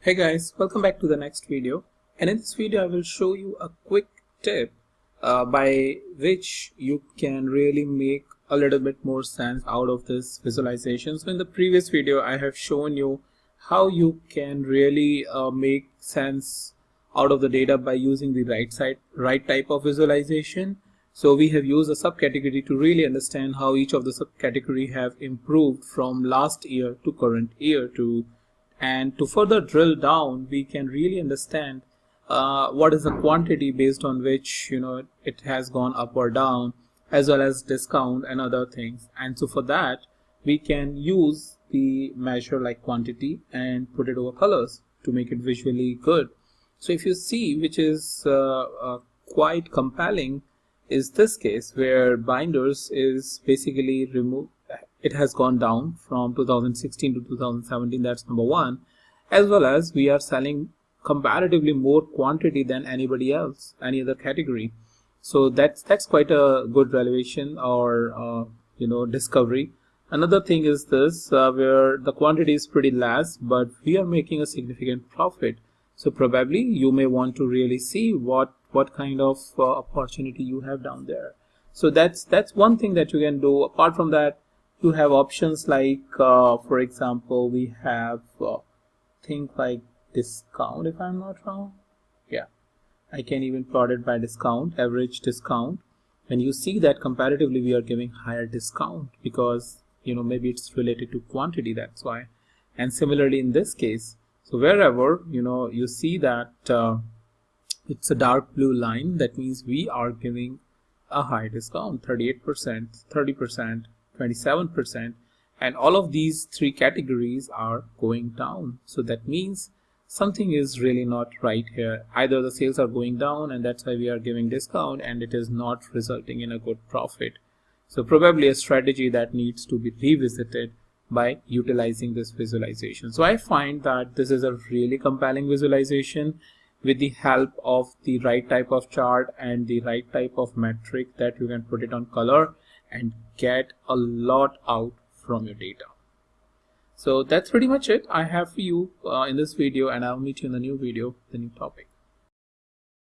Hey guys, welcome back to the next video. And in this video I will show you a quick tip by which you can really make a little bit more sense out of this visualization. So in the previous video I have shown you how you can really make sense out of the data by using the right type of visualization. So we have used a subcategory to really understand how each of the subcategory have improved from last year to current year and to further drill down, we can really understand what is the quantity based on which it has gone up or down, as well as discount and other things. And so for that, we can use the measure like quantity and put it over colors to make it visually good. So if you see, which is quite compelling, is this case where binders is basically removed. It has gone down from 2016 to 2017, that's number one, as well as we are selling comparatively more quantity than anybody else, any other category. So that's quite a good relevation or discovery. Another thing is this, where the quantity is pretty less, but we are making a significant profit. So probably you may want to really see what kind of opportunity you have down there. So that's one thing that you can do. Apart from that, you have options like for example, we have things like discount, if I'm not wrong. Yeah, I can even plot it by discount, average discount, and you see that comparatively we are giving higher discount because maybe it's related to quantity, that's why. And similarly in this case, so wherever you see that it's a dark blue line, that means we are giving a high discount, 38%, 30%, 27%, and all of these three categories are going down. So that means something is really not right here. Either the sales are going down and that's why we are giving discount, and it is not resulting in a good profit. So probably a strategy that needs to be revisited by utilizing this visualization. So I find that this is a really compelling visualization with the help of the right type of chart and the right type of metric that you can put it on color and get a lot out from your data. So that's pretty much it I have for you in this video, and I'll meet you in the new video, the new topic.